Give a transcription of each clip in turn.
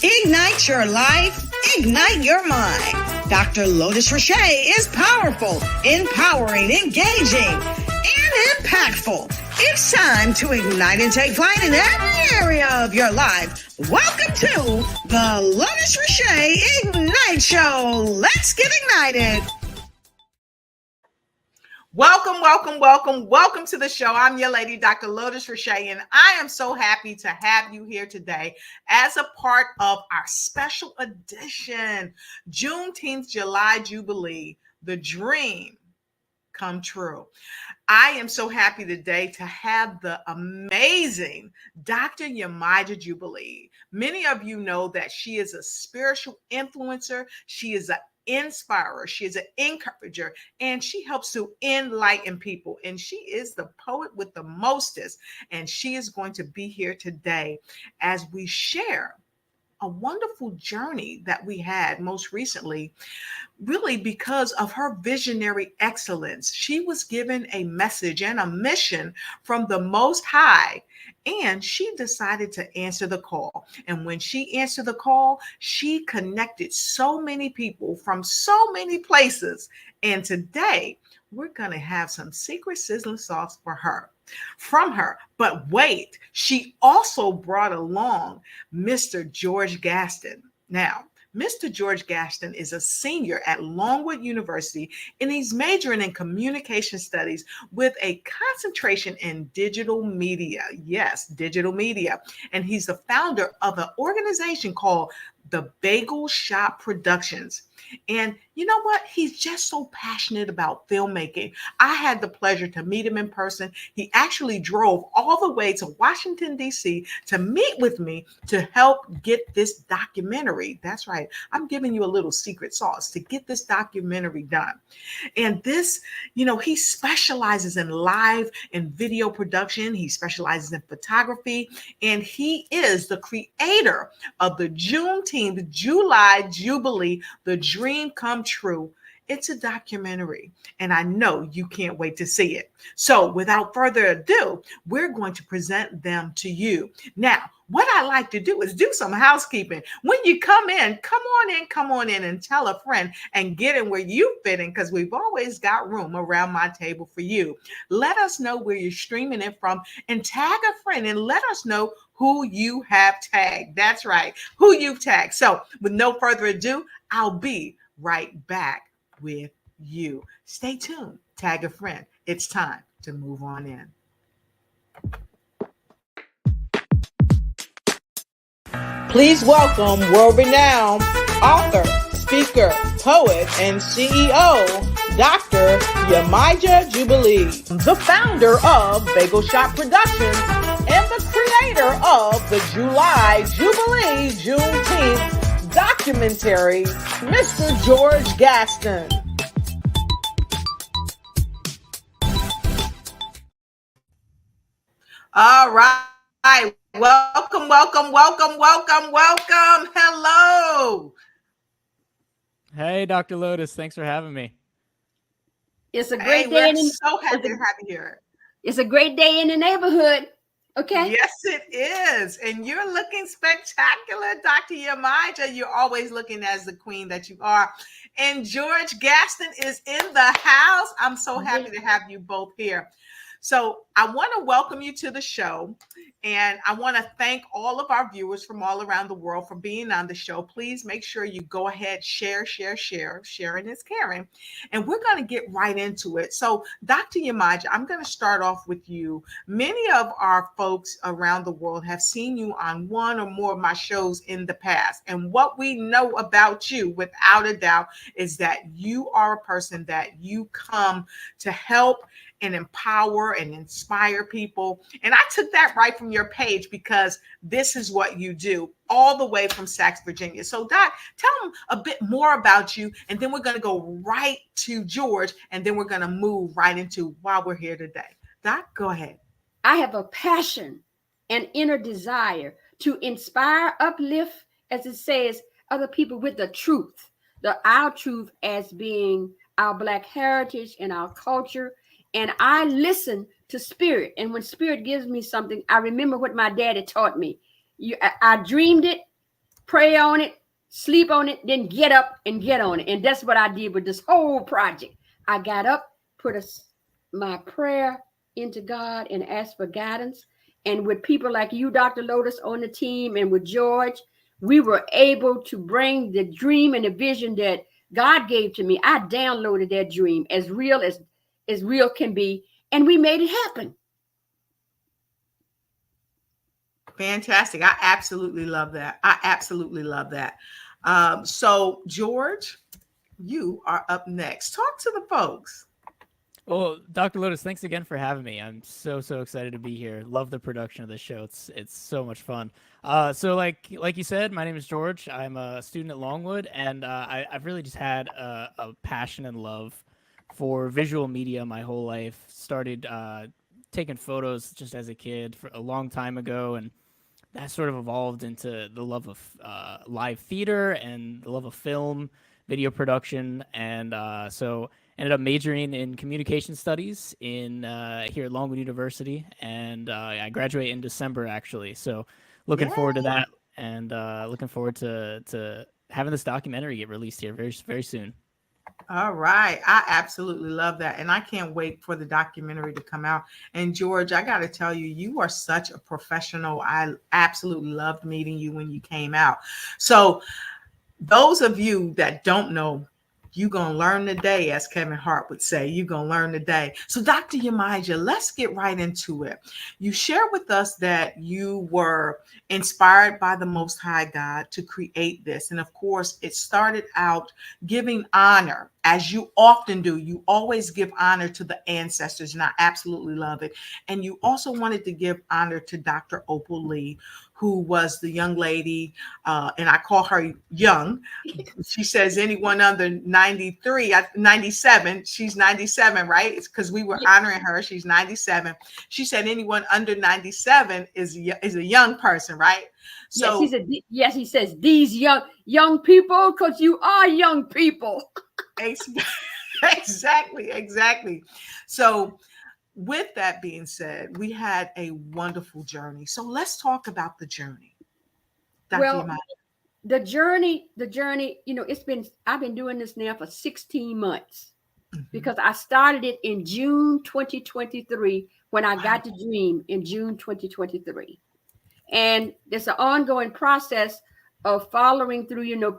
Ignite your life, ignite your mind. Dr. Lotus Riché is powerful, empowering, engaging, and impactful. It's time to ignite and take flight in every area of your life. Welcome to the Lotus Riché Ignite Show. Let's get ignited. Welcome to the show. I'm your lady, Dr. Lotus Riché, and I am so happy to have you here today as a part of our special edition, Juneteenth July Jubilee, the dream come true. I am so happy today to have the amazing Dr. Yamaja Jubilee. Many of you know that she is a spiritual influencer. She is an inspirer. She is an encourager, and she helps to enlighten people. And she is the poet with the mostest. And she is going to be here today as we share a wonderful journey that we had most recently, really because of her visionary excellence. She was given a message and a mission from the Most High, and she decided to answer the call. And when she answered the call, she connected so many people from so many places. And today, we're going to have some secret sizzling sauce from her. But wait, she also brought along Mr. George Gaston. Now, Mr. George Gaston is a senior at Longwood University, and he's majoring in communication studies with a concentration in digital media. Yes, digital media. And he's the founder of an organization called the Bagel Shop Productions. And you know what? He's just so passionate about filmmaking. I had the pleasure to meet him in person. He actually drove all the way to Washington, D.C. to meet with me to help get this documentary. That's right. I'm giving you a little secret sauce to get this documentary done. And this, he specializes in live and video production. He specializes in photography, and he is the creator of the Juneteenth July Jubilee, the Dream Come True. It's a documentary, and I know you can't wait to see it. So without further ado, we're going to present them to you. Now, what I like to do is do some housekeeping. When you come on in and tell a friend and get in where you fit in, because we've always got room around my table for you. Let us know where you're streaming it from and tag a friend and let us know who you have tagged. That's right, who you've tagged. So with no further ado, I'll be right back with you. Stay tuned. Tag a friend. It's time to move on in. Please welcome world-renowned author, speaker, poet, and CEO, Dr. Yamaja Jubilee, the founder of Bagel Shop Productions and the creator of the July Jubilee Juneteenth documentary, Mr. George Gaston. All right. Welcome. Hello. Hey, Dr. Lotus. Thanks for having me. It's a great day. We're so happy to have you here. It's a great day in the neighborhood. Okay. Yes, it is. And you're looking spectacular, Dr. Yamaja. You're always looking as the queen that you are. And George Gaston is in the house. I'm so happy to have you both here. So I want to welcome you to the show, and I want to thank all of our viewers from all around the world for being on the show. Please make sure you go ahead, share. Sharing is caring. And we're going to get right into it. So Dr. Yamaja, I'm going to start off with you. Many of our folks around the world have seen you on one or more of my shows in the past. And what we know about you, without a doubt, is that you are a person that you come to help and empower and inspire people. And I took that right from your page because this is what you do all the way from Sachs, Virginia. So Doc, tell them a bit more about you, and then we're going to go right to George, and then we're going to move right into why we're here today. Doc, go ahead. I have a passion and inner desire to inspire, uplift, as it says, other people with the truth, our truth as being our Black heritage and our culture. And I listen to spirit. And when spirit gives me something, I remember what my daddy taught me. I dreamed it, pray on it, sleep on it, then get up and get on it. And that's what I did with this whole project. I got up, put my prayer into God and asked for guidance. And with people like you, Dr. Lotus, on the team, and with George, we were able to bring the dream and the vision that God gave to me. I downloaded that dream as real can be, and we made it happen. Fantastic. I absolutely love that. I absolutely love that. So, George, you are up next. Talk to the folks. Well, Dr. Lotus, thanks again for having me. I'm so excited to be here. Love the production of this show. It's so much fun. So like you said, my name is George. I'm a student at Longwood, and I've really just had a passion and love for visual media my whole life. Started taking photos just as a kid for a long time ago, and that sort of evolved into the love of live theater and the love of film, video production, and so ended up majoring in communication studies in here at Longwood University, and I graduate in December actually. So looking forward to that, and looking forward to having this documentary get released here very soon. All right. I absolutely love that. And I can't wait for the documentary to come out. And George, I got to tell you, you are such a professional. I absolutely loved meeting you when you came out. So those of you that don't know, you're going to learn today, as Kevin Hart would say. You're going to learn today. So Dr. Yamaja, let's get right into it. You shared with us that you were inspired by the Most High God to create this. And of course, it started out giving honor, as you often do. You always give honor to the ancestors, and I absolutely love it. And you also wanted to give honor to Dr. Opal Lee, who was the young lady, and I call her young. She says anyone under 97, she's 97, right? It's because we were honoring her. She's 97. She said anyone under 97 is a young person, right? So yes, he says these young people, because you are young people. Exactly. So with that being said, we had a wonderful journey. So let's talk about the journey. Well, the journey, I've been doing this now for 16 months because I started it in June 2023 when I got the dream in June 2023. And it's an ongoing process of following through,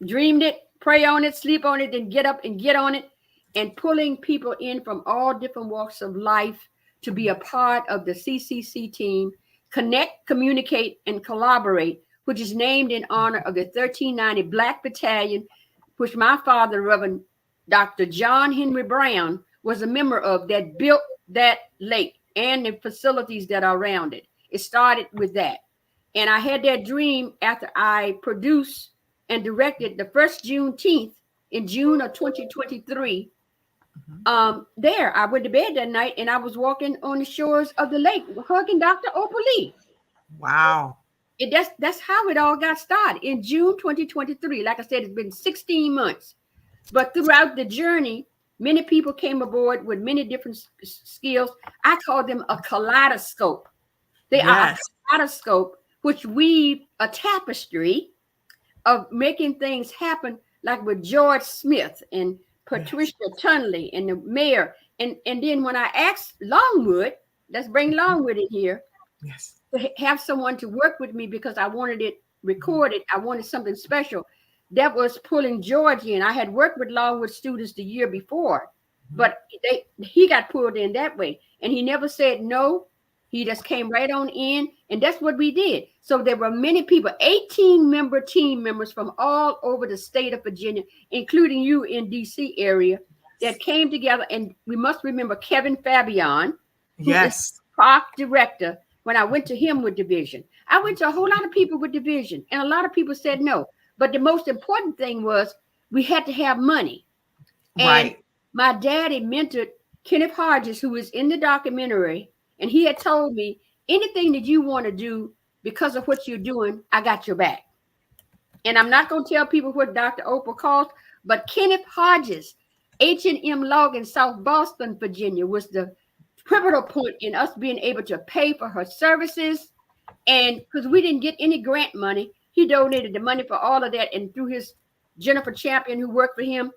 dreamed it, pray on it, sleep on it, then get up and get on it, and pulling people in from all different walks of life to be a part of the CCC team, connect, communicate, and collaborate, which is named in honor of the 1390 Black Battalion, which my father, Reverend Dr. John Henry Brown, was a member of, that built that lake and the facilities that are around it. It started with that. And I had that dream after I produced and directed the first Juneteenth in June of 2023. There, I went to bed that night and I was walking on the shores of the lake, hugging Dr. Opal Lee. Wow. That's how it all got started in June 2023. Like I said, it's been 16 months. But throughout the journey, many people came aboard with many different skills. I call them a kaleidoscope. They are a kaleidoscope, which weave a tapestry of making things happen, like with George Smith and Patricia Tunley and the mayor. And then when I asked Longwood, let's bring Longwood in here, to have someone to work with me because I wanted it recorded. I wanted something special. That was pulling George in. I had worked with Longwood students the year before, but he got pulled in that way. And he never said no. He just came right on in. And that's what we did. So there were many people, 18-member team members from all over the state of Virginia, including you in DC area, that came together. And we must remember Kevin Fabian, who is park director. When I went to him with division, I went to a whole lot of people with division, and a lot of people said no. But the most important thing was we had to have money. And my daddy mentored Kenneth Hodges, who is in the documentary, and he had told me, anything that you want to do because of what you're doing, I got your back. And I'm not going to tell people what Dr. Opal cost, but Kenneth Hodges, H&M Log in South Boston, Virginia, was the pivotal point in us being able to pay for her services. And because we didn't get any grant money, He donated the money for all of that, and through his Jennifer Champion, who worked for him,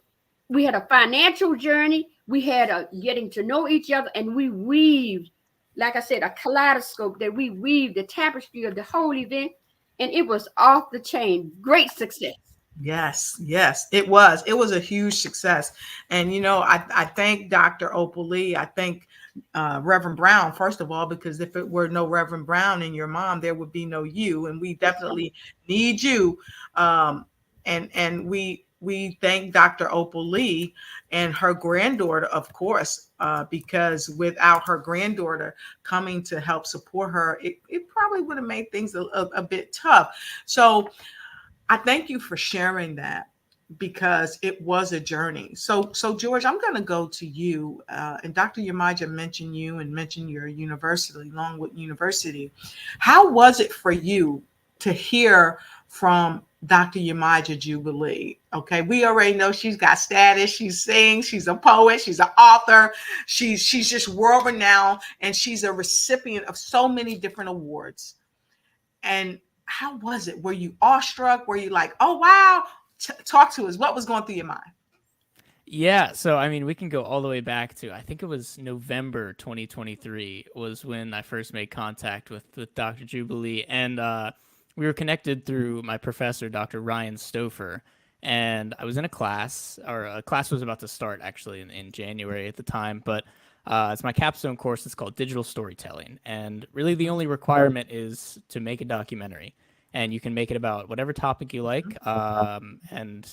we had a financial journey. We had a getting to know each other, and we weaved, like I said, a kaleidoscope that we weaved the tapestry of the whole event, and it was off the chain. Great success. Yes, yes, it was. It was a huge success. And, I thank Dr. Opal Lee. I thank Reverend Brown, first of all, because if it were no Reverend Brown and your mom, there would be no you. And we definitely need you. And we thank Dr. Opal Lee and her granddaughter, of course, because without her granddaughter coming to help support her, it probably would have made things a bit tough. So I thank you for sharing that, because it was a journey. So George, I'm going to go to you. And Dr. Yamaja mentioned you and mentioned your university, Longwood University. How was it for you to hear from Dr. Yamaja Jubilee? Okay, we already know she's got status. She sings. She's a poet. She's an author. She's just world renowned, and she's a recipient of so many different awards. And how was it? Were you awestruck? Were you like, oh, wow? Talk to us. What was going through your mind? Yeah, so I mean, we can go all the way back to, I think it was November 2023 was when I first made contact with Dr. Jubilee, and we were connected through my professor, Dr. Ryan Stouffer, and I was in a class, or a class was about to start actually in January at the time, but it's my capstone course. It's called Digital Storytelling, and really the only requirement is to make a documentary, and you can make it about whatever topic you like, and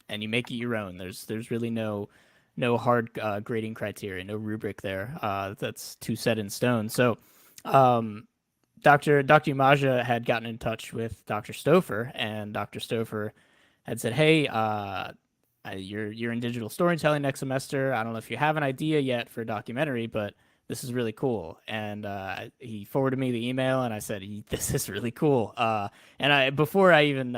you make it your own. There's really no hard grading criteria, no rubric there. That's too set in stone. So Dr. Yamaja had gotten in touch with Dr. Stouffer, and Dr. Stouffer had said, hey, you're in digital storytelling next semester. I don't know if you have an idea yet for a documentary, but this is really cool. And he forwarded me the email, and I said, this is really cool. And before I even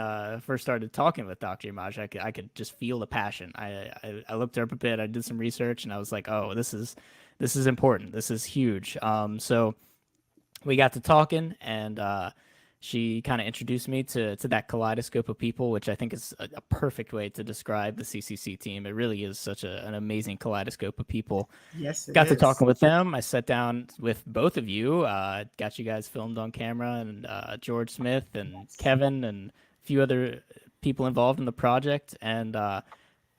first started talking with Dr. Yamaja, I could just feel the passion. I looked her up a bit. I did some research, and I was like, oh, this is important. This is huge. So we got to talking, and she kind of introduced me to that kaleidoscope of people, which I think is a perfect way to describe the CCC team. It really is such an amazing kaleidoscope of people. Yes, got to talking with them. I sat down with both of you, got you guys filmed on camera, and George Smith and Kevin and a few other people involved in the project. And I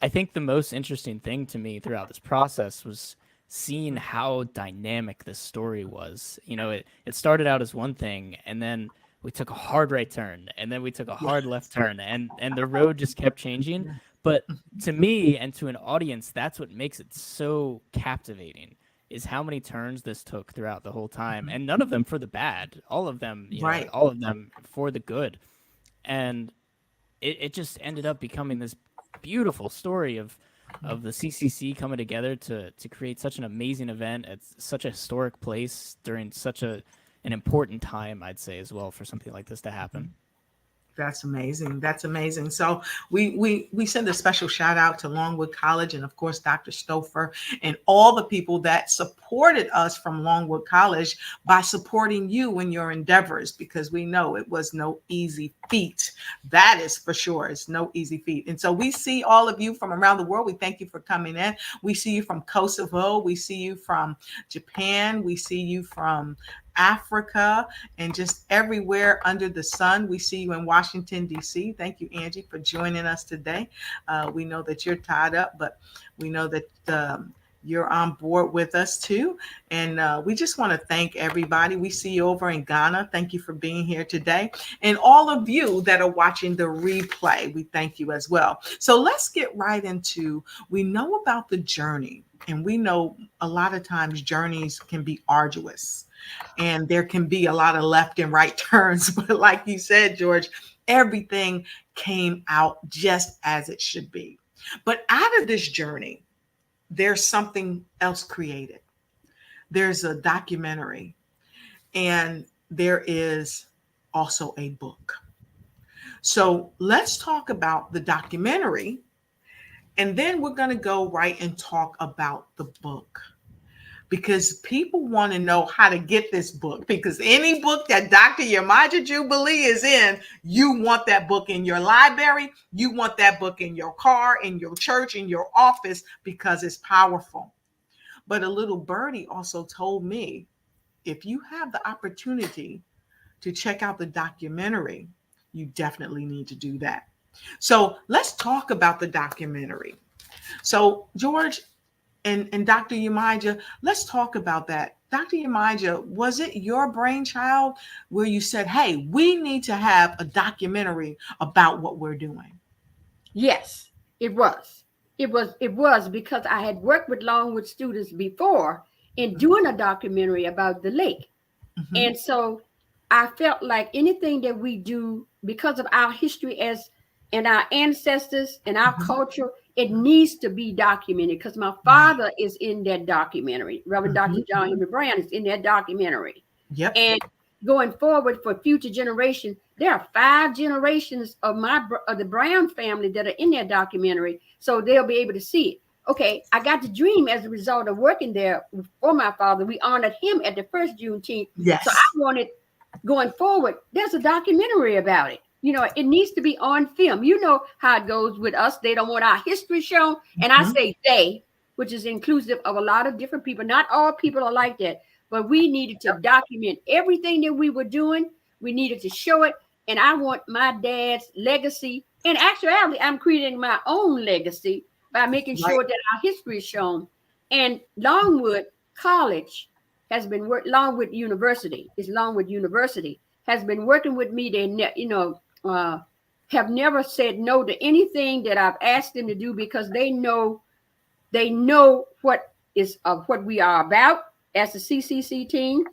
think the most interesting thing to me throughout this process was seeing how dynamic this story was. It started out as one thing, and then we took a hard right turn, and then we took a hard left turn, and the road just kept changing. But to me and to an audience, that's what makes it so captivating, is how many turns this took throughout the whole time, and none of them for the bad. All of them, all of them for the good. And it just ended up becoming this beautiful story of the CCC coming together to create such an amazing event at such a historic place during such an important time, I'd say, as well, for something like this to happen. That's amazing. That's amazing. So we send a special shout out to Longwood College, and of course, Dr. Stouffer, and all the people that supported us from Longwood College by supporting you in your endeavors, because we know it was no easy feat. That is for sure. It's no easy feat. And so we see all of you from around the world. We thank you for coming in. We see you from Kosovo. We see you from Japan. We see you from Africa, and just everywhere under the sun. We see you in Washington, D.C. Thank you, Angie, for joining us today. We know that you're tied up, but we know that you're on board with us too. And we just want to thank everybody. We see you over in Ghana. Thank you for being here today. And all of you that are watching the replay, we thank you as well. So let's get right into, we know about the journey, and we know a lot of times journeys can be arduous, and there can be a lot of left and right turns. But like you said, George, everything came out just as it should be. But out of this journey, there's something else created. There's a documentary, and there is also a book. So let's talk about the documentary, and then we're going to go right and talk about the book. because people want to know how to get this book. Because any book that Dr. Yamaja Jubilee is in, you want that book in your library. You want that book in your car, in your church, in your office, because it's powerful. But a little birdie also told me, if you have the opportunity to check out the documentary, you definitely need to do that. So let's talk about the documentary. So George and Dr. Yamaja, let's talk about that. Dr. Yamaja, was it your brainchild where you said, hey, we need to have a documentary about what we're doing? Yes, it was. It was because I had worked with Longwood students before in doing a documentary about the lake. Mm-hmm. And so I felt like anything that we do because of our history as and our ancestors and our culture, it needs to be documented because my father is in that documentary. Reverend Dr. John Henry Brown is in that documentary. Yep. And going forward for future generations, there are 5 generations of the Brown family that are in that documentary, so they'll be able to see it. Okay, I got the dream as a result of working there for my father. We honored him at the first Juneteenth. Yes. So I wanted, going forward, there's a documentary about it. You know, it needs to be on film. You know how it goes with us. They don't want our history shown. And I say they, which is inclusive of a lot of different people. Not all people are like that. But we needed to document everything that we were doing. We needed to show it. And I want my dad's legacy. In actuality, I'm creating my own legacy by making sure that our history is shown. And Longwood College has been Longwood University has been working with me. They have never said no to anything that I've asked them to do because they know what we are about as the CCC team,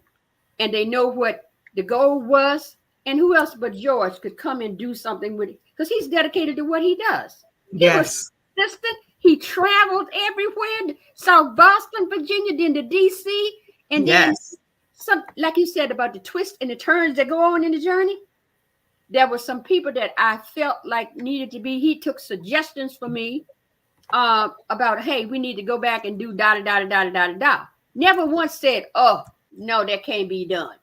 and they know what the goal was. And who else but George could come and do something with it? Because he's dedicated to what he does. He was consistent. He traveled everywhere, South Boston, Virginia, then to DC, and then some, like you said about the twists and the turns that go on in the journey. There were some people that I felt like needed to be. He took suggestions for me about, hey, we need to go back and do da da da da da da da. Never once said, oh no, that can't be done.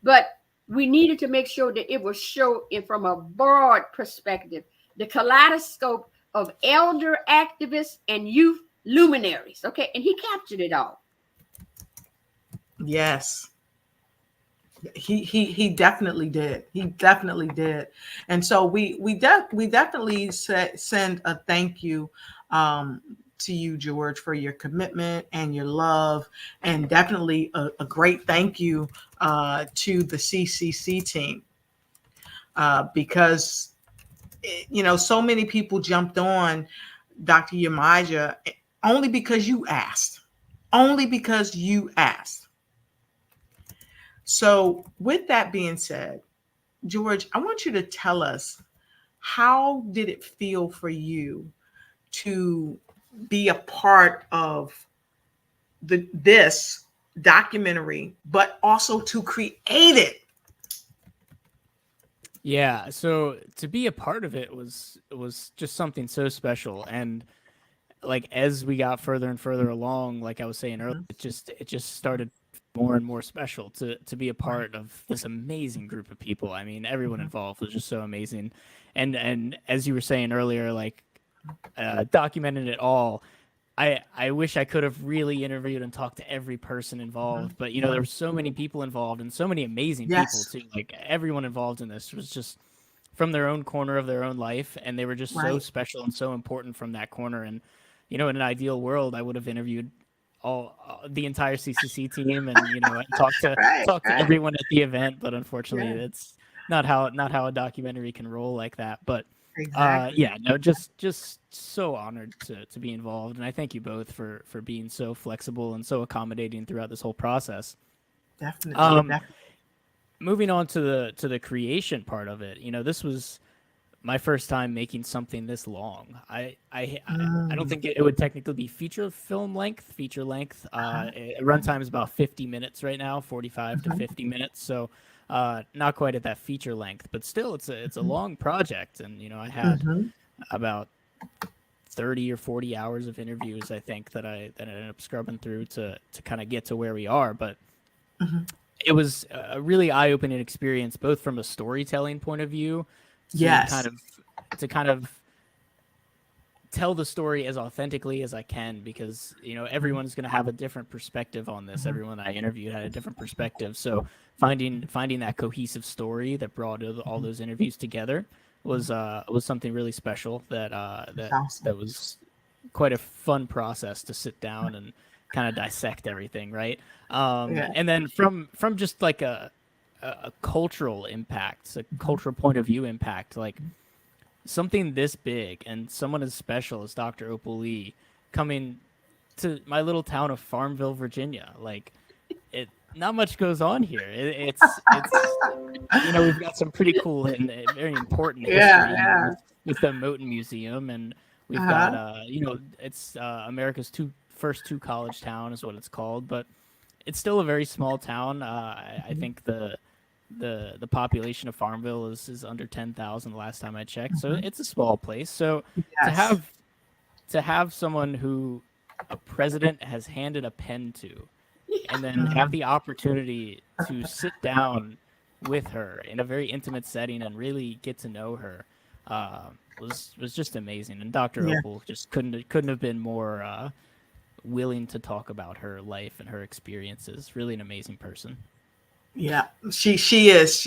But we needed to make sure that it was shown from a broad perspective, the kaleidoscope of elder activists and youth luminaries. Okay, and he captured it all. Yes. He definitely did. He definitely did. And so we definitely send a thank you to you, George, for your commitment and your love, and definitely a great thank you to the CCC team because so many people jumped on Dr. Yamaja only because you asked. So with that being said, George, I want you to tell us, how did it feel for you to be a part of this documentary, but also to create it? Yeah, so to be a part of it was just something so special. And like as we got further and further along, like I was saying earlier, it just started more and more special to be a part of this amazing group of people. I mean, everyone involved was just so amazing. And as you were saying earlier, like documenting it all, I wish I could have really interviewed and talked to every person involved, but there were so many people involved and so many amazing people too. Like everyone involved in this was just from their own corner of their own life, and they were just so special and so important from that corner. And in an ideal world, I would have interviewed the entire CCC team and talk to everyone at the event, but unfortunately it's not how a documentary can roll like that. But just so honored to be involved, and I thank you both for being so flexible and so accommodating throughout this whole process. Definitely. Moving on to the creation part of it, this was my first time making something this long. I don't think it would technically be feature length. Runtime is about 50 minutes right now, 45 to 50 minutes. So not quite at that feature length, but still it's a long project. And I had about 30 or 40 hours of interviews, I think, that I ended up scrubbing through to kind of get to where we are. But it was a really eye-opening experience, both from a storytelling point of view, to kind of tell the story as authentically as I can, because everyone's going to have a different perspective on this. Everyone I interviewed had a different perspective, so finding that cohesive story that brought all those interviews together was something really special. That was quite a fun process to sit down and kind of dissect everything, right? And then from just like a cultural impact, a cultural point of view impact, like something this big and someone as special as Dr. Opal Lee coming to my little town of Farmville, Virginia. Like, not much goes on here. It's we've got some pretty cool and very important history with the Moton Museum, and we've got it's America's first two college town is what it's called, but it's still a very small town. I think the population of Farmville is under 10,000 the last time I checked, so it's a small place. So to have someone who a president has handed a pen to, and then have the opportunity to sit down with her in a very intimate setting and really get to know her was just amazing. And Dr. Opal just couldn't have been more willing to talk about her life and her experiences. Really an amazing person. Yeah, she is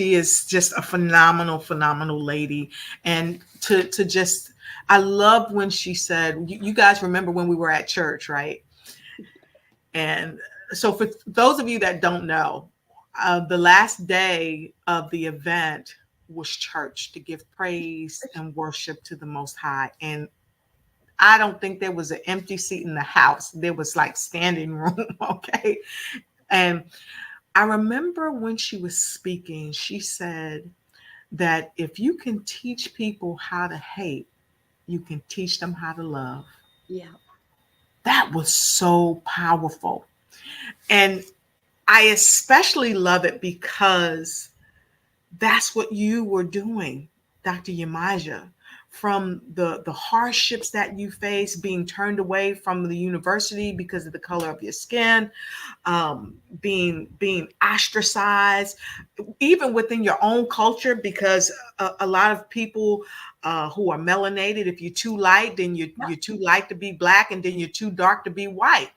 just a phenomenal lady. And I love when she said, you guys remember when we were at church, right? And so for those of you that don't know, the last day of the event was church, to give praise and worship to the Most High. And I don't think there was an empty seat in the house. There was like standing room. Okay. And I remember when she was speaking, she said that if you can teach people how to hate, you can teach them how to love. Yeah. That was so powerful. And I especially love it because that's what you were doing, Dr. Yamaja. From the hardships that you face, being turned away from the university because of the color of your skin, being ostracized, even within your own culture, because a lot of people who are melanated, if you're too light, then you're too light to be black, and then you're too dark to be white.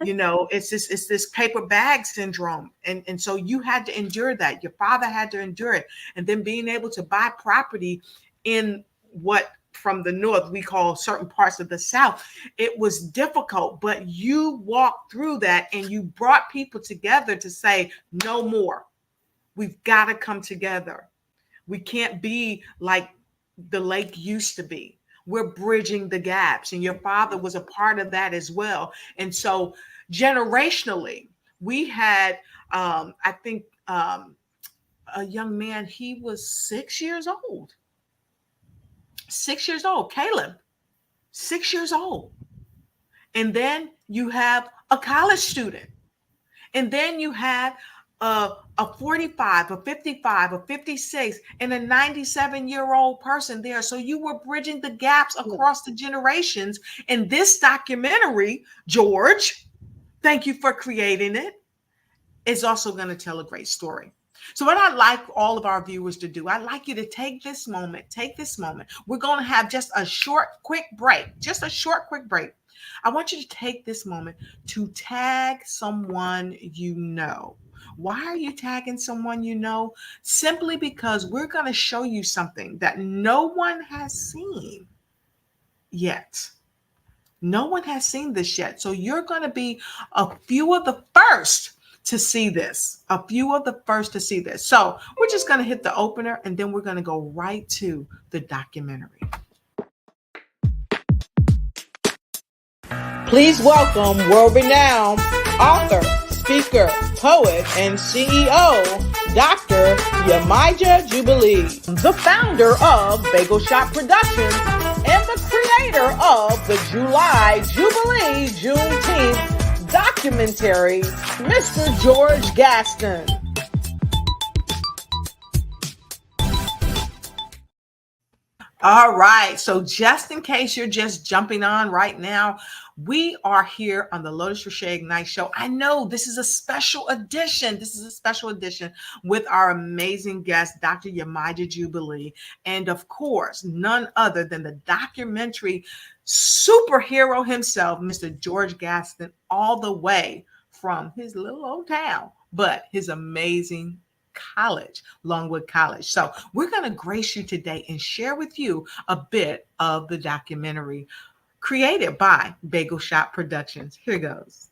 It's this paper bag syndrome. And so you had to endure that. Your father had to endure it. And then being able to buy property in what from the north we call certain parts of the south, it was difficult, but you walked through that and you brought people together to say no more. We've got to come together. We can't be like the lake used to be. We're bridging the gaps, and your father was a part of that as well. And so generationally, we had I think a young man, he was 6 years old. 6 years old, Caleb, 6 years old. And then you have a college student. And then you have a 45, a 55, a 56, and a 97-year-old person there. So you were bridging the gaps across the generations. And this documentary, George, thank you for creating it, is also going to tell a great story. So what I'd like all of our viewers to do, I'd like you to take this moment. We're going to have just a short, quick break. I want you to take this moment to tag someone you know. Why are you tagging someone you know? Simply because we're going to show you something that no one has seen yet. No one has seen this yet. So you're going to be a few of the first to see this, So we're just going to hit the opener, and then we're going to go right to the documentary. Please welcome world-renowned author, speaker, poet, and CEO, Dr. Yamaja Jubilee, the founder of Bagel Shop Productions and the creator of the July Jubilee Juneteenth documentary, Mr. George Gaston. All right. So just in case you're just jumping on right now, we are here on the Lotus Riché Ignite Show. I know this is a special edition. This is a special edition with our amazing guest, Dr. Yamaja Jubilee. And of course, none other than the documentary superhero himself, Mr. George Gaston, all the way from his little old town, but his amazing college, Longwood College. So we're going to grace you today and share with you a bit of the documentary created by Bagel Shop Productions. Here goes.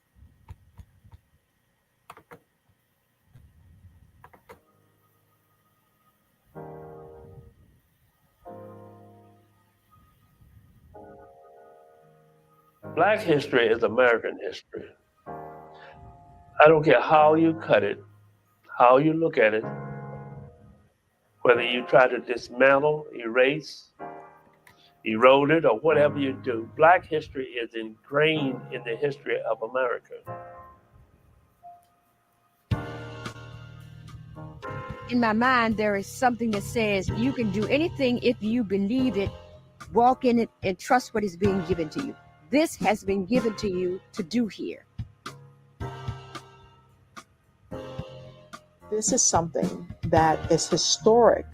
Black history is American history. I don't care how you cut it, how you look at it, whether you try to dismantle, erase, erode it, or whatever you do. Black history is ingrained in the history of America. In my mind, there is something that says you can do anything if you believe it, walk in it, and trust what is being given to you. This has been given to you to do here. This is something that is historic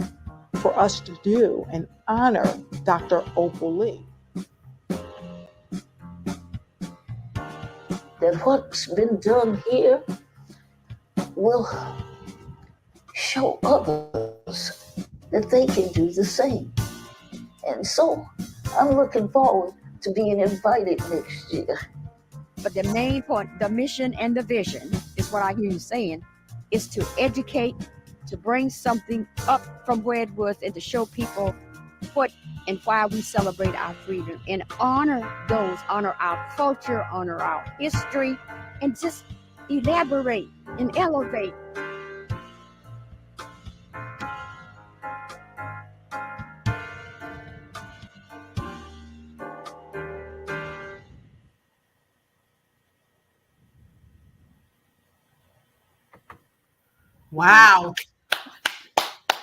for us to do and honor Dr. Opal Lee. That what's been done here will show others that they can do the same. And so I'm looking forward to being invited next year. But the main point, the mission and the vision, is what I hear you saying, is to educate, to bring something up from where it was, and to show people what and why we celebrate our freedom, and honor those, honor our culture, honor our history, and just elaborate and elevate. Wow.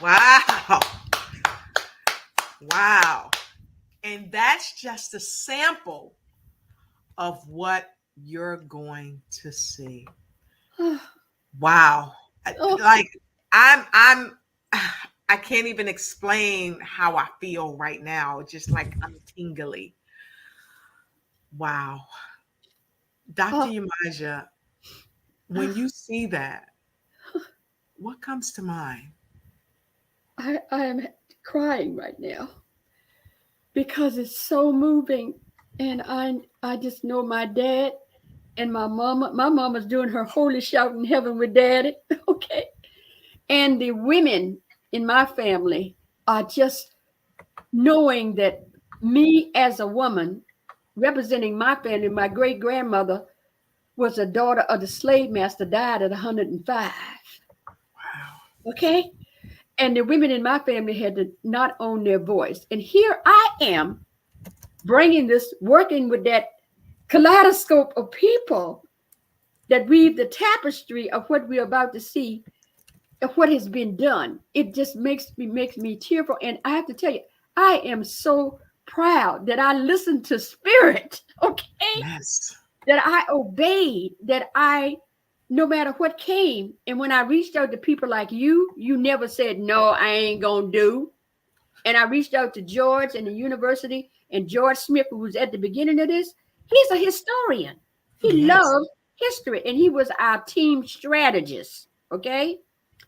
Wow. Wow. And that's just a sample of what you're going to see. Wow. Like I can't even explain how I feel right now. Just like I'm tingly. Wow. Dr. Yamaja, when you see that, what comes to mind? I am crying right now because it's so moving, and I just know my dad and my mama. My mama's doing her holy shout in heaven with daddy, okay? And the women in my family are just knowing that me as a woman representing my family, my great grandmother was a daughter of the slave master, died at 105. Okay? And the women in my family had to not own their voice. And here I am bringing this, working with that kaleidoscope of people that weave the tapestry of what we're about to see, of what has been done. It just makes me tearful. And I have to tell you, I am so proud that I listened to spirit, okay? Yes. That I obeyed, that I, no matter what came, and when I reached out to people like you never said, no, I ain't gonna do. And I reached out to George and the university, and George Smith, who was at the beginning of this, he's a historian. He loved history, and he was our team strategist, okay?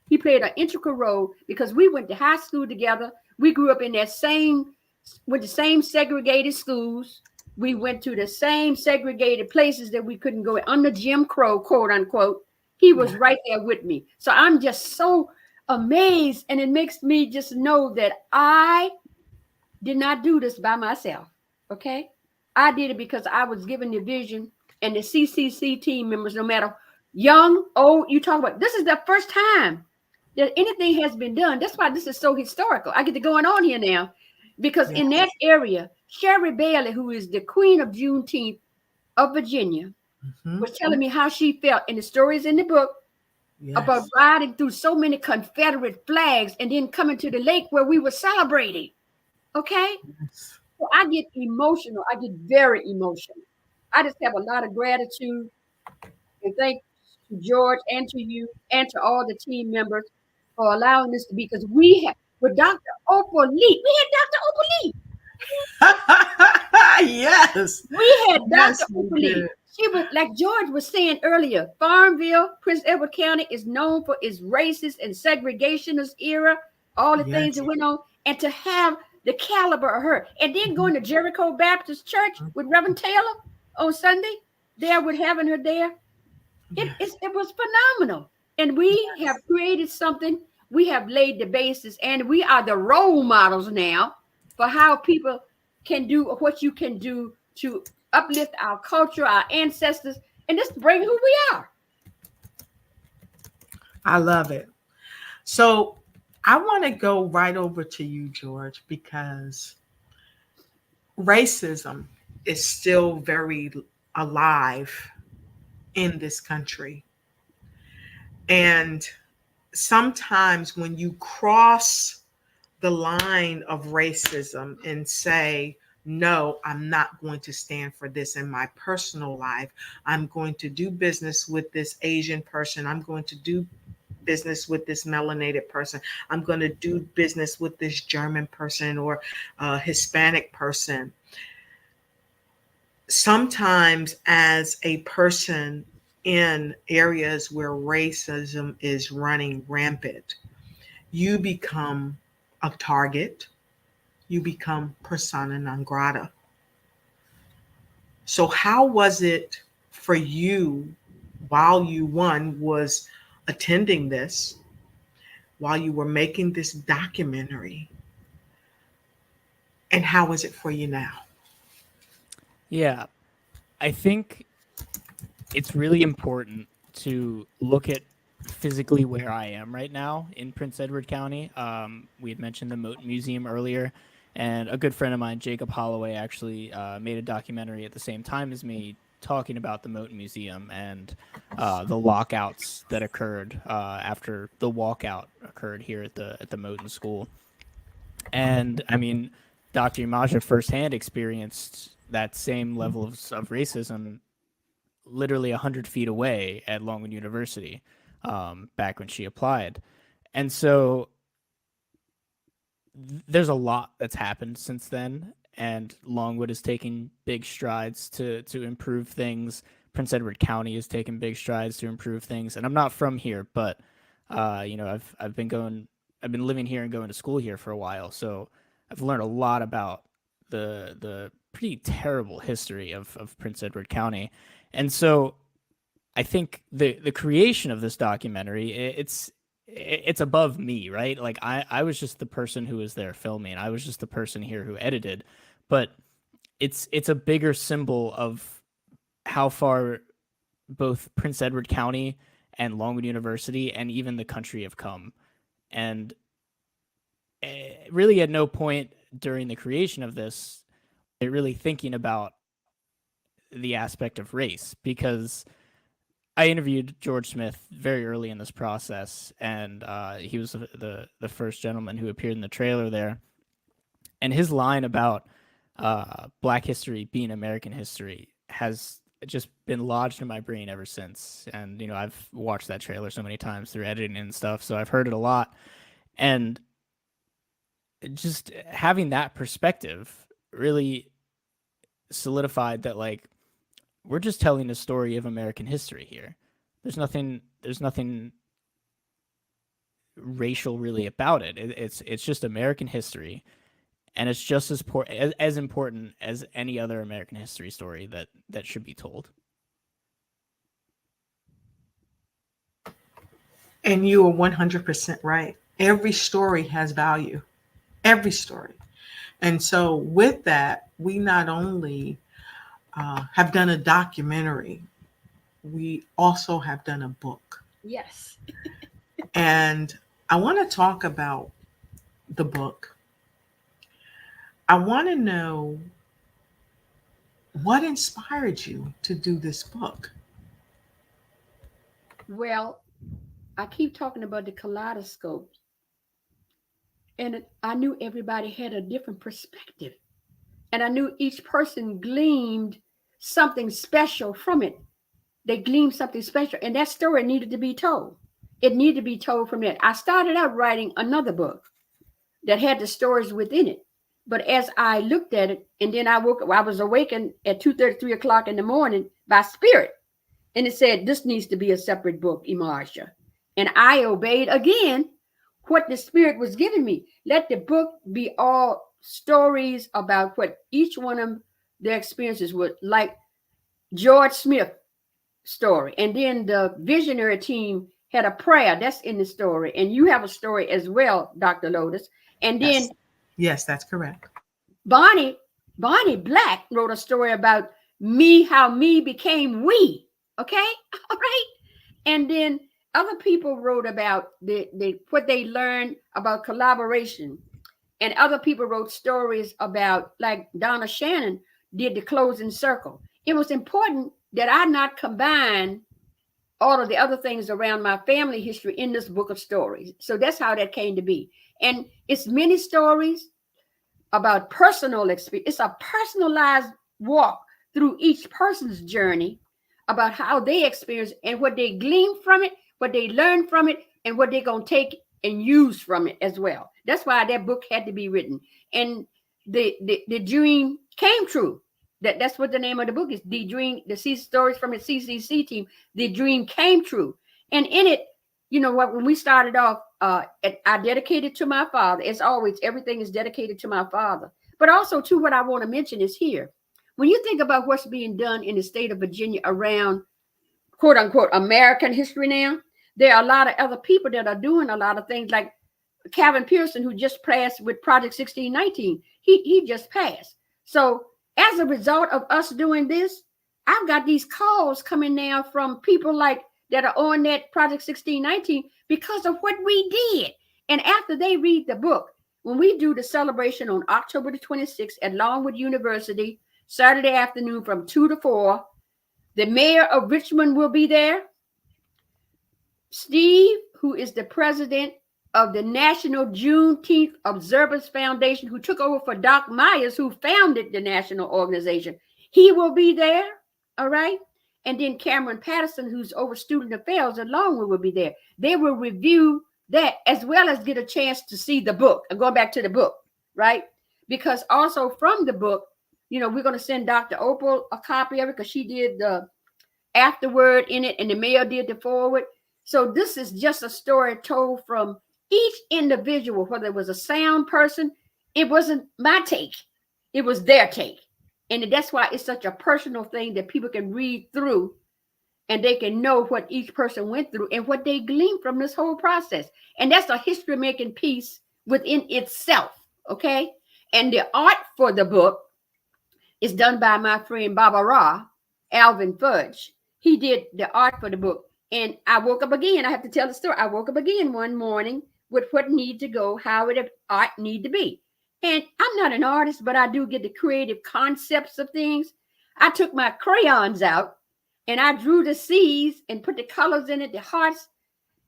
He played an integral role because we went to high school together. We grew up in that with the same segregated schools. We went to the same segregated places that we couldn't go under Jim Crow, quote unquote. He was right there with me. So I'm just so amazed. And it makes me just know that I did not do this by myself. Okay. I did it because I was given the vision, and the CCC team members, no matter young, old, you talk about, this is the first time that anything has been done. That's why this is so historical. I get to going on here now. Because in that area, Sherry Bailey, who is the queen of Juneteenth of Virginia, was telling me how she felt. And the stories in the book about riding through so many Confederate flags and then coming to the lake where we were celebrating. Okay? So I get emotional. I get very emotional. I just have a lot of gratitude and thanks to George and to you and to all the team members for allowing this to be, because we have with Dr. Opal Lee. We had Dr. Opal Lee. Yes. We had Yes, Dr. we Opal Lee. did. She was, like George was saying earlier, Farmville, Prince Edward County is known for its racist and segregationist era, all the things Yes. that went on, and to have the caliber of her, and then going to Jericho Baptist Church with Reverend Taylor on Sunday, there with having her there, it was phenomenal. And we have created something. We have laid the basis, and we are the role models now for how people can do what you can do to uplift our culture, our ancestors, and just bring who we are. I love it. So I want to go right over to you, George, because racism is still very alive in this country. And sometimes when you cross the line of racism and say, no, I'm not going to stand for this in my personal life. I'm going to do business with this Asian person. I'm going to do business with this melanated person. I'm going to do business with this German person or Hispanic person. Sometimes, as a person in areas where racism is running rampant, you become a target, you become persona non grata. So, how was it for you while you, one, was attending this, while you were making this documentary, and how is it for you now? Yeah, I think it's really important to look at physically where I am right now in Prince Edward County. We had mentioned the Moat Museum earlier, and a good friend of mine, Jacob Holloway, actually made a documentary at the same time as me talking about the Moat Museum and the lockouts that occurred after the walkout occurred here at the Moton School. And I mean, Dr. Imaja firsthand experienced that same level of racism literally 100 feet away at Longwood University back when she applied. And so there's a lot that's happened since then, and Longwood is taking big strides to improve things. Prince Edward County is taking big strides to improve things. And I'm not from here, but I've been living here and going to school here for a while, so I've learned a lot about the pretty terrible history of Prince Edward County. And so I think the creation of this documentary, it's above me, right? Like I was just the person who was there filming. I was just the person here who edited, but it's a bigger symbol of how far both Prince Edward County and Longwood University and even the country have come. And really at no point during the creation of this, they're really thinking about the aspect of race, because I interviewed George Smith very early in this process, and he was the first gentleman who appeared in the trailer there. And his line about Black history being American history has just been lodged in my brain ever since. And, you know, I've watched that trailer so many times through editing and stuff, so I've heard it a lot. And just having that perspective really solidified that, like, we're just telling the story of American history here. There's nothing racial really about it. It's just American history, and it's just as important as any other American history story that should be told. And you are 100% right. Every story has value, every story. And so, with that, we not only have done a documentary, we also have done a book. Yes. And I want to talk about the book. I want to know what inspired you to do this book. Well, I keep talking about the kaleidoscope. And I knew everybody had a different perspective. And I knew each person gleaned something special from it. They gleaned something special. And that story needed to be told. It needed to be told from that. I started out writing another book that had the stories within it. But as I looked at it, and then I was awakened at 2:30, 3 o'clock in the morning by spirit. And it said, this needs to be a separate book, Imarsha. And I obeyed again what the spirit was giving me. Let the book be all stories about what each one of their experiences were, like George Smith story. And then the visionary team had a prayer that's in the story. And you have a story as well, Dr. Lotus. And then yes, that's correct. Bonnie Black wrote a story about me, how me became we. Okay, all right. And then other people wrote about what they learned about collaboration. And other people wrote stories about, like Donna Shannon did the closing circle. It was important that I not combine all of the other things around my family history in this book of stories. So that's how that came to be. And it's many stories about personal experience. It's a personalized walk through each person's journey about how they experience and what they glean from it, what they learn from it, and what they're going to take and use from it as well. That's why that book had to be written. And the dream came true. That's what the name of the book is. The dream, the stories from the CCC team. The dream came true. And in it, you know what, when we started off, I dedicated to my father. As always, everything is dedicated to my father. But also, too, what I want to mention is here. When you think about what's being done in the state of Virginia around, quote unquote, American history now, there are a lot of other people that are doing a lot of things, like Calvin Pearson, who just passed with Project 1619. He just passed. So as a result of us doing this, I've got these calls coming now from people like that are on that Project 1619 because of what we did. And after they read the book, when we do the celebration on October the 26th at Longwood University, Saturday afternoon from 2 to 4, the mayor of Richmond will be there. Steve, who is the president of the National Juneteenth Observance Foundation, who took over for Doc Myers, who founded the national organization, he will be there. All right. And then Cameron Patterson, who's over student affairs at Longwood, will be there. They will review that as well as get a chance to see the book. I'm going back to the book, right? Because also from the book, you know, we're going to send Dr. Opal a copy of it because she did the afterword in it and the mayor did the forward. So this is just a story told from each individual, whether it was a sound person, it wasn't my take, it was their take. And that's why it's such a personal thing that people can read through and they can know what each person went through and what they gleaned from this whole process. And that's a history-making piece within itself, okay? And the art for the book is done by my friend Barbara Alvin Fudge. He did the art for the book. And I woke up again. I have to tell the story. I woke up again one morning with what need to go, how it art need to be. And I'm not an artist, but I do get the creative concepts of things. I took my crayons out and I drew the C's and put the colors in it, the hearts,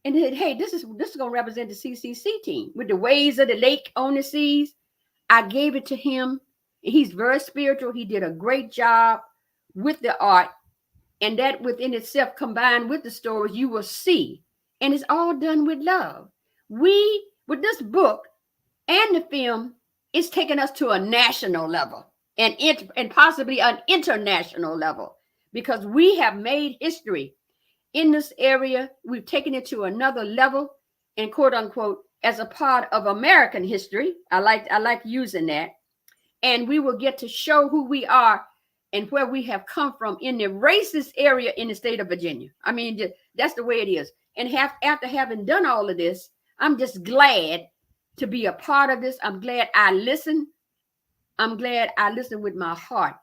and said, hey, this is going to represent the CCC team with the waves of the lake on the C's. I gave it to him. He's very spiritual. He did a great job with the art. And that within itself, combined with the stories, you will see. And it's all done with love. We, with this book and the film, it's taken us to a national level and possibly an international level because we have made history in this area. We've taken it to another level and quote unquote as a part of American history. I like using that. And we will get to show who we are and where we have come from in the racist area in the state of Virginia. I mean, that's the way it is. And after having done all of this, I'm just glad to be a part of this. I'm glad I listened. I'm glad I listened with my heart.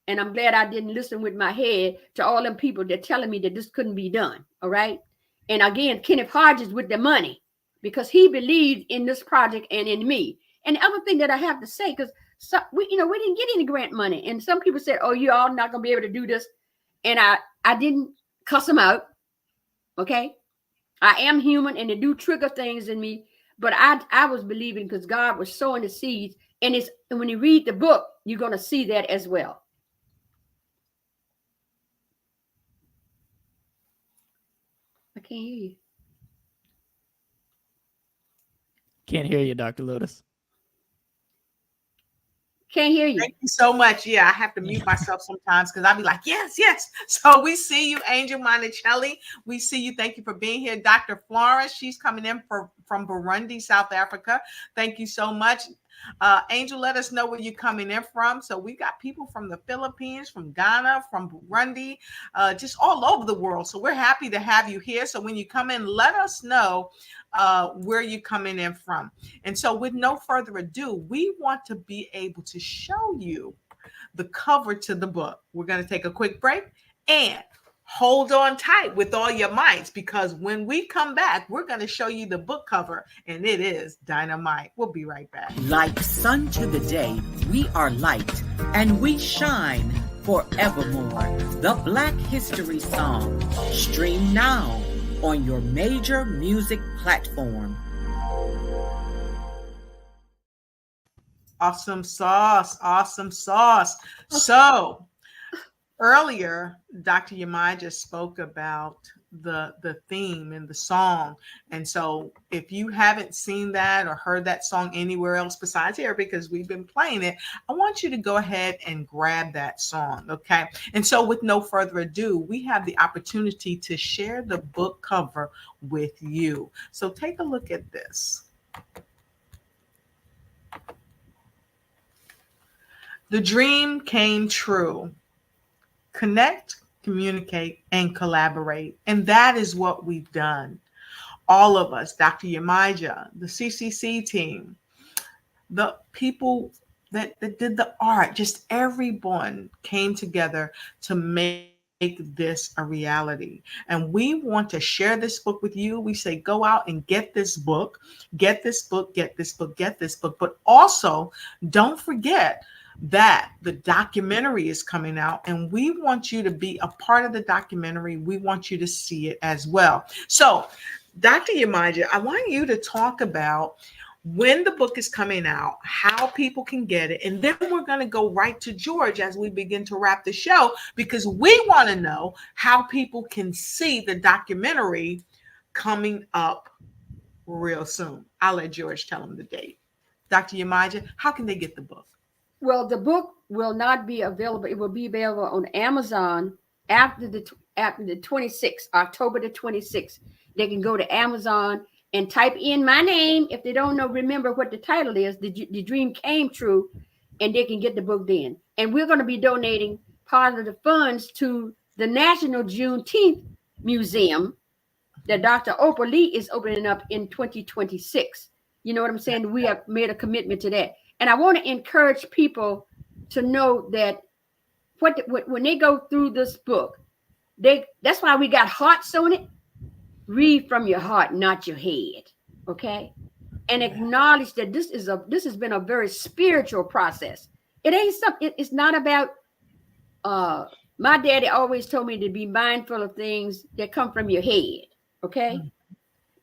And I'm glad I didn't listen with my head to all them people that telling me that this couldn't be done. All right. And again, Kenneth Hodges with the money because he believed in this project and in me. And the other thing that I have to say, because we didn't get any grant money. And some people said, oh, you all not going to be able to do this. And I didn't cuss them out. Okay. I am human and they do trigger things in me. But I was believing because God was sowing the seeds, and when you read the book, you're going to see that as well. I can't hear you. Can't hear you, Dr. Lotus. Can't hear you. Thank you so much. Yeah, I have to mute myself sometimes because I'll be like, yes, yes. So we see you, Angel Monticelli. We see you. Thank you for being here. Dr. Florence, she's coming in from Burundi, South Africa. Thank you so much. Angel, let us know where you're coming in from. So we got people from the Philippines, from Ghana, from Burundi, just all over the world. So we're happy to have you here. So when you come in, let us know where you're coming in from. And so with no further ado, we want to be able to show you the cover to the book. We're going to take a quick break and hold on tight with all your mites, because when we come back, we're going to show you the book cover, and it is dynamite. We'll be right back. Like sun to the day, we are light and we shine forevermore. The Black History Song. Stream now on your major music platform. Awesome sauce. Awesome sauce. So earlier, Dr. Yamai just spoke about the theme and the song. And so if you haven't seen that or heard that song anywhere else besides here, because we've been playing it, I want you to go ahead and grab that song. Okay. And so with no further ado, we have the opportunity to share the book cover with you. So take a look at this. The dream came true. Connect, communicate, and collaborate. And that is what we've done. All of us, Dr. Yamaija, the CCC team, the people that did the art, just everyone came together to make this a reality. And we want to share this book with you. We say, go out and get this book, get this book, get this book, get this book. But also, don't forget that the documentary is coming out, and we want you to be a part of the documentary. We want you to see it as well. So, Dr. Yamaija, I want you to talk about when the book is coming out, how people can get it, and then we're going to go right to George as we begin to wrap the show, because we want to know how people can see the documentary coming up real soon. I'll let George tell them the date. Dr. Yamaija, how can they get the book? Well, the book will not be available. It will be available on Amazon after the 26th, October the 26th. They can go to Amazon and type in my name. If they don't know, remember what the title is, The Dream Came True, and they can get the book then. And we're going to be donating part of the funds to the National Juneteenth Museum that Dr. Opal Lee is opening up in 2026. You know what I'm saying? We have made a commitment to that. And I want to encourage people to know that when they go through this book, that's why we got hearts on it. Read from your heart, not your head. Okay? And acknowledge that this has been a very spiritual process. It ain't something, it's not about my daddy always told me to be mindful of things that come from your head. Okay?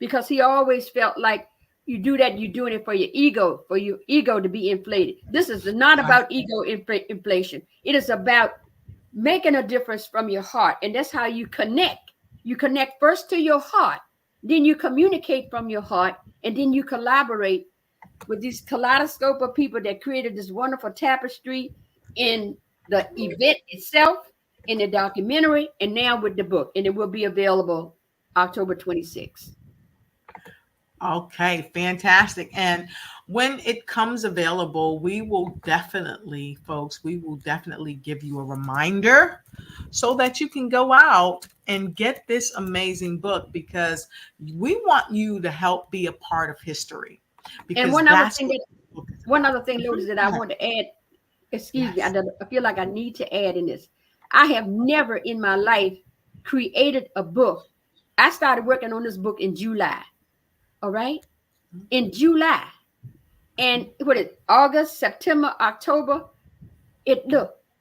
Because he always felt like you do that, you're doing it for your ego to be inflated. This is not about ego inflation. It is about making a difference from your heart. And that's how you connect. You connect first to your heart, then you communicate from your heart, and then you collaborate with this kaleidoscope of people that created this wonderful tapestry in the event itself, in the documentary, and now with the book. And it will be available October 26th. Okay, fantastic. And when it comes available, we will definitely, folks, we will definitely give you a reminder so that you can go out and get this amazing book, because we want you to help be a part of history. And one other thing, Lotus, that I want to add, excuse me, I feel like I need to add in this. I have never in my life created a book. I started working on this book in July. All right. In July. And what is August, September, October?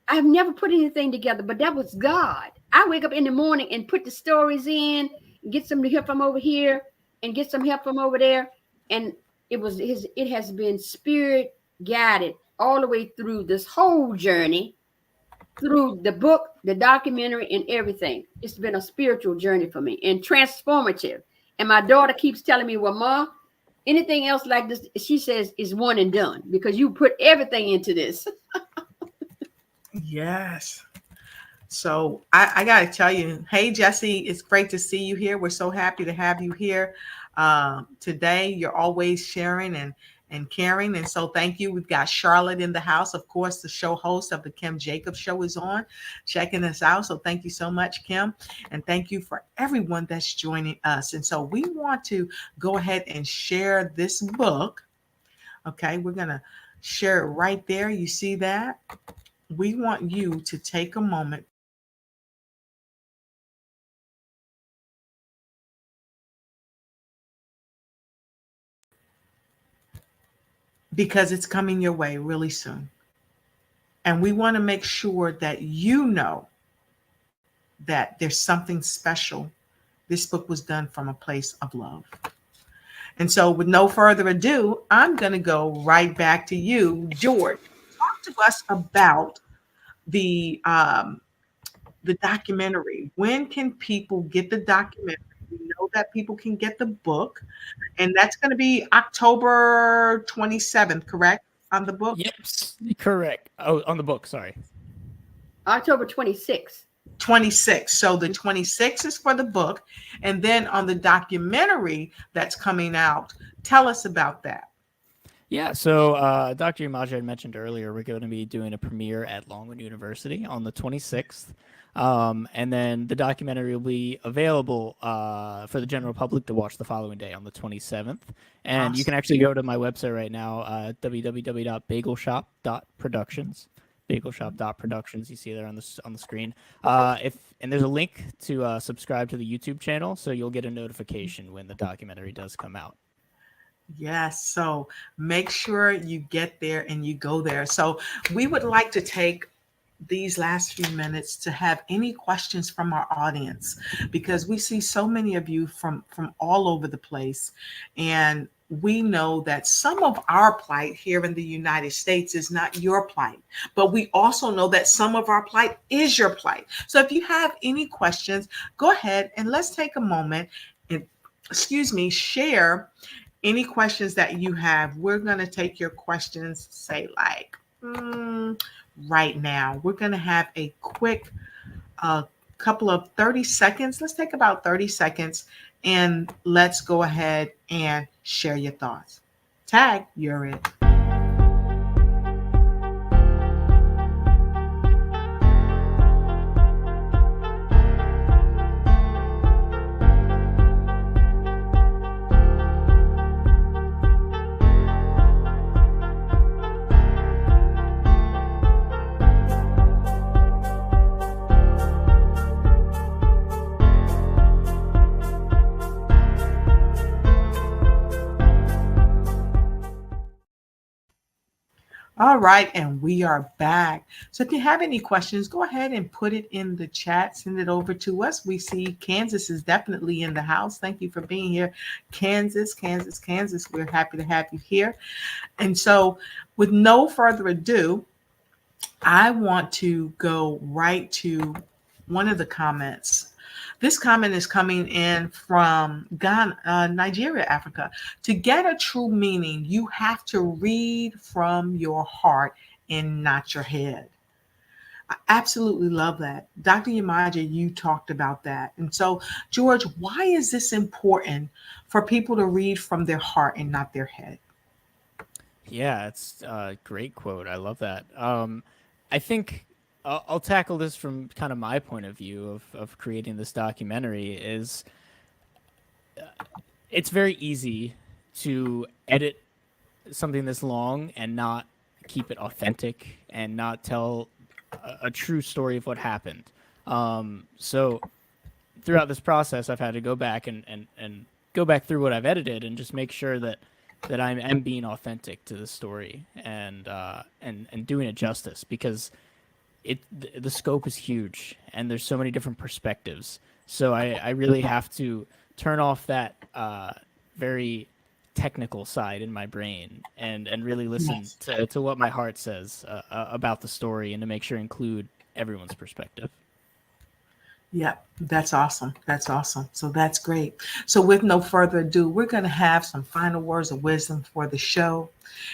I've never put anything together, but that was God. I wake up in the morning and put the stories in, get some help from over here and get some help from over there. And it has been spirit guided all the way through this whole journey, through the book, the documentary, and everything. It's been a spiritual journey for me and transformative. And my daughter keeps telling me, well, Ma, anything else like this, she says, is one and done because you put everything into this. Yes. So I got to tell you, hey, Jesse, it's great to see you here. We're so happy to have you here today. You're always sharing and caring. And so thank you. We've got Charlotte in the house. Of course, the show host of the Kim Jacobs Show is on, checking us out. So thank you so much, Kim. And thank you for everyone that's joining us. And so we want to go ahead and share this book. Okay, we're going to share it right there. You see that? We want you to take a moment because it's coming your way really soon. And we want to make sure that you know that there's something special. This book was done from a place of love. And so with no further ado, I'm going to go right back to you, George. Talk to us about the documentary. When can people get the documentary? We know that people can get the book, and that's going to be October 27th, correct? On the book? Yep, correct. Oh, on the book, sorry. October 26th. 26. So the 26 is for the book. And then on the documentary that's coming out, tell us about that. Yeah, so Dr. Yamaja had mentioned earlier, we're going to be doing a premiere at Longwood University on the 26th. And then the documentary will be available for the general public to watch the following day on the 27th. And Awesome. You can actually go to my website right now, www.bagelshop.productions. Bagelshop.productions. You see there on the screen. And there's a link to subscribe to the YouTube channel, so you'll get a notification when the documentary does come out. Yes. So make sure you get there and you go there. So we would like to take these last few minutes to have any questions from our audience, because we see so many of you from all over the place. And we know that some of our plight here in the United States is not your plight, but we also know that some of our plight is your plight. So if you have any questions, go ahead and let's take a moment and, share any questions that you have. We're going to take your questions, say like right now. We're going to have a quick couple of 30 seconds. Let's take about 30 seconds and let's go ahead and share your thoughts. Tag, you're it. All right, and we are back. So if you have any questions, go ahead and put it in the chat. Send it over to us. We see Kansas is definitely in the house. Thank you for being here. Kansas. We're happy to have you here. And so with no further ado, I want to go right to one of the comments. This comment is coming in from Ghana, Nigeria, Africa. To get a true meaning, you have to read from your heart and not your head. I absolutely love that. Dr. Yamaja, you talked about that. And so, George, why is this important for people to read from their heart and not their head? Yeah, it's a great quote. I love that. I think I'll tackle this from kind of my point of view of creating this documentary. Is it's very easy to edit something this long and not keep it authentic and not tell a true story of what happened. So throughout this process, I've had to go back and go back through what I've edited and just make sure that I am being authentic to the story and doing it justice, because the scope is huge and there's so many different perspectives. So I really have to turn off that very technical side in my brain and really listen Yes. to what my heart says about the story and to make sure to include everyone's perspective. Yep, that's awesome. That's awesome. So that's great. So, with no further ado, we're going to have some final words of wisdom for the show.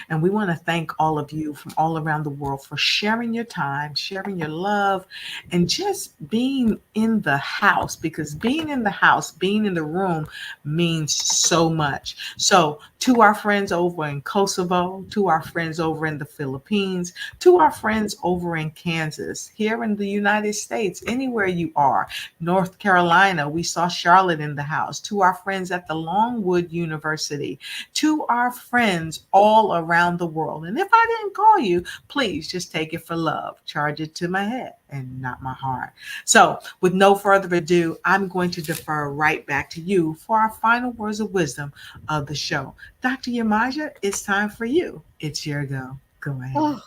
And we want to thank all of you from all around the world for sharing your time, sharing your love, and just being in the house, because being in the house, being in the room means so much. So, to our friends over in Kosovo, to our friends over in the Philippines, to our friends over in Kansas, here in the United States, anywhere you are, North Carolina, we saw Charlotte in the house, to our friends at the Longwood University, to our friends all around the world. And if I didn't call you, please just take it for love. Charge it to my head and not my heart. So, with no further ado, I'm going to defer right back to you for our final words of wisdom of the show. Dr. Yamaja, it's time for you. It's your go. Go ahead. Oh,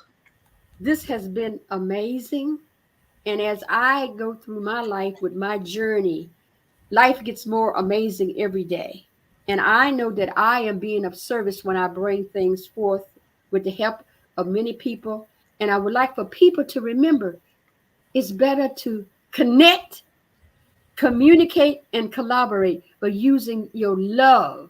this has been amazing. And as I go through my life with my journey, life gets more amazing every day. And I know that I am being of service when I bring things forth with the help of many people. And I would like for people to remember it's better to connect, communicate, and collaborate by using your love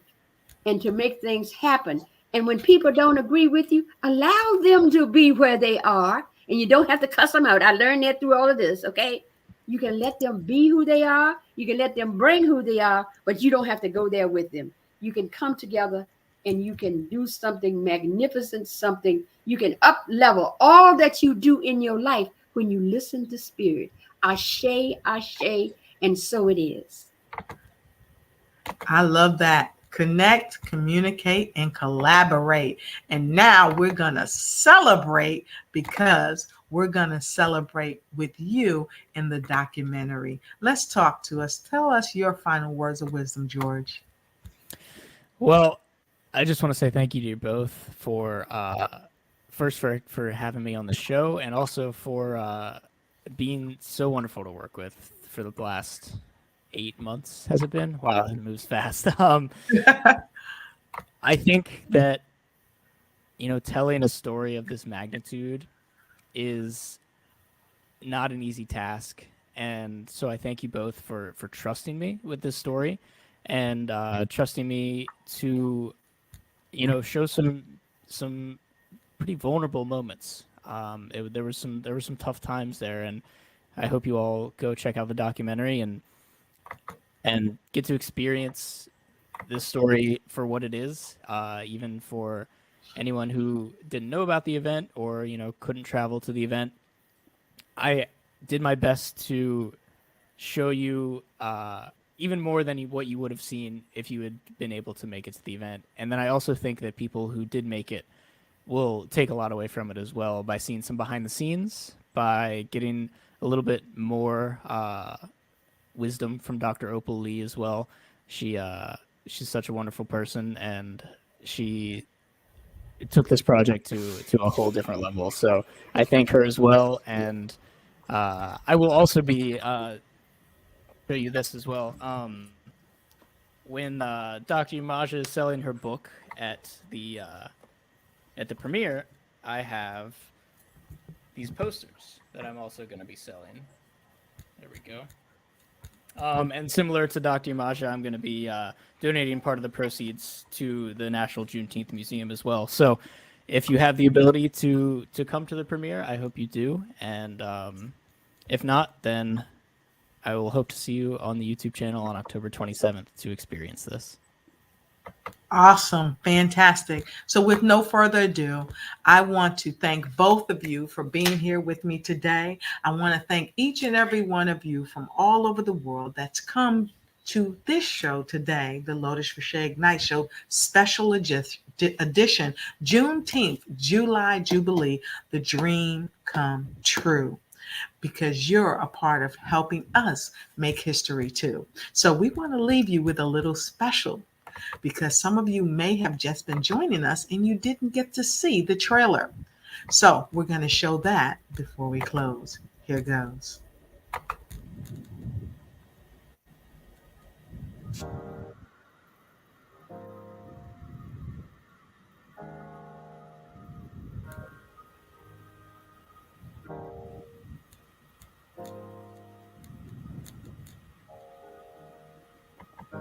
and to make things happen. And when people don't agree with you, allow them to be where they are. And you don't have to cuss them out. I learned that through all of this, okay? You can let them be who they are. You can let them bring who they are, but you don't have to go there with them. You can come together and you can do something magnificent, something you can up level all that you do in your life when you listen to spirit. Ashe, ashe, and so it is. I love that. Connect, communicate, and collaborate. And now we're going to celebrate, because we're going to celebrate with you in the documentary. Let's talk to us. Tell us your final words of wisdom, George. Well, I just want to say thank you to you both for first for having me on the show, and also for being so wonderful to work with for the last 8 months. Has it been? Wow, it moves fast. I think that telling a story of this magnitude is not an easy task, and so I thank you both for trusting me with this story, and trusting me to show some pretty vulnerable moments. There were some tough times there, and I hope you all go check out the documentary and get to experience this story for what it is. Even for anyone who didn't know about the event, or couldn't travel to the event, I did my best to show you even more than what you would have seen if you had been able to make it to the event. And then I also think that people who did make it will take a lot away from it as well, by seeing some behind the scenes, by getting a little bit more wisdom from Dr. Opal Lee as well. She's such a wonderful person, and she took this project to a whole different level. So I thank her as well, and I will also be show you this as well. When Dr. Umaja is selling her book at the premiere, I have these posters that I'm also going to be selling. There we go. And similar to Dr. Umaja, I'm going to be donating part of the proceeds to the National Juneteenth Museum as well. So if you have the ability to come to the premiere, I hope you do. And if not, then I will hope to see you on the YouTube channel on October 27th to experience this. Awesome. Fantastic. So, with no further ado, I want to thank both of you for being here with me today. I want to thank each and every one of you from all over the world that's come to this show today, the Lotus Riché Ignite Show special edition, Juneteenth, July Jubilee, the dream come true, because you're a part of helping us make history too. So we want to leave you with a little special, because some of you may have just been joining us and you didn't get to see the trailer. So we're going to show that before we close. Here goes.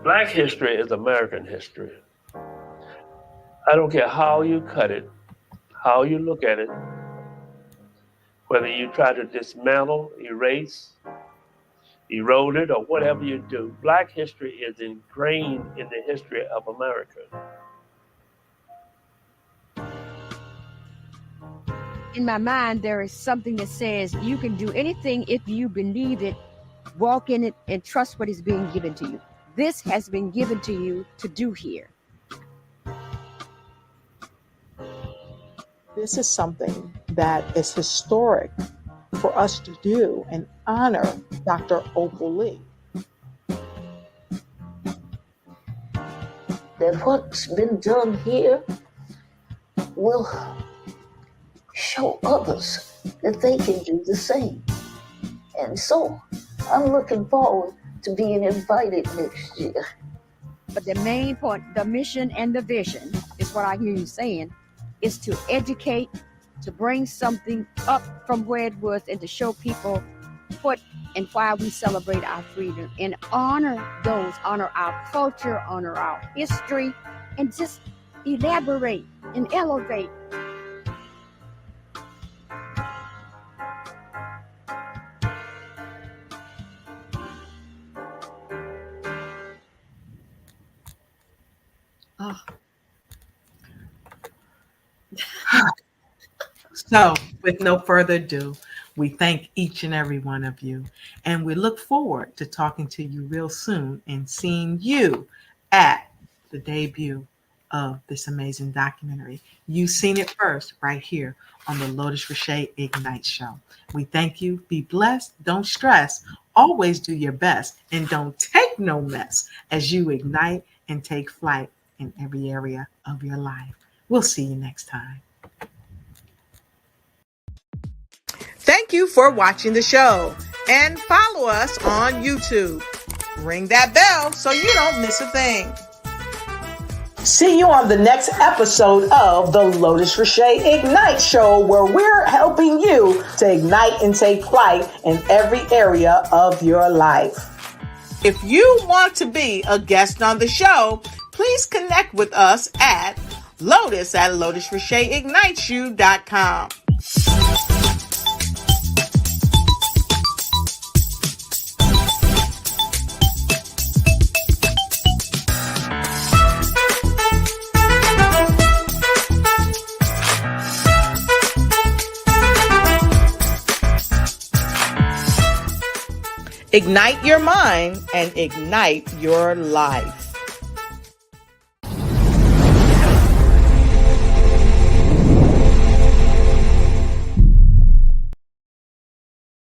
Black history is American history. I don't care how you cut it, how you look at it, whether you try to dismantle, erase, erode it, or whatever you do. Black history is ingrained in the history of America. In my mind, there is something that says you can do anything if you believe it, walk in it, and trust what is being given to you. This has been given to you to do here. This is something that is historic for us to do and honor Dr. Opal Lee. That what's been done here will show others that they can do the same. And so I'm looking forward to being invited next year. But the main point, the mission and the vision, is what I hear you saying, is to educate, to bring something up from where it was, and to show people what and why we celebrate our freedom, and honor those, honor our culture, honor our history, and just elaborate and elevate. Oh. So, with no further ado, we thank each and every one of you, and we look forward to talking to you real soon and seeing you at the debut of this amazing documentary. You've seen it first right here on the Lotus Riché Ignite Show. We thank you. Be blessed. Don't stress. Always do your best, and don't take no mess as you ignite and take flight in every area of your life. We'll see you next time. Thank you for watching the show, and follow us on YouTube. Ring that bell so you don't miss a thing. See you on the next episode of the Lotus Riché Ignite Show, where we're helping you to ignite and take flight in every area of your life. If you want to be a guest on the show, please connect with us at Lotus at lotusricheignitesyou.com. Ignite your mind and ignite your life.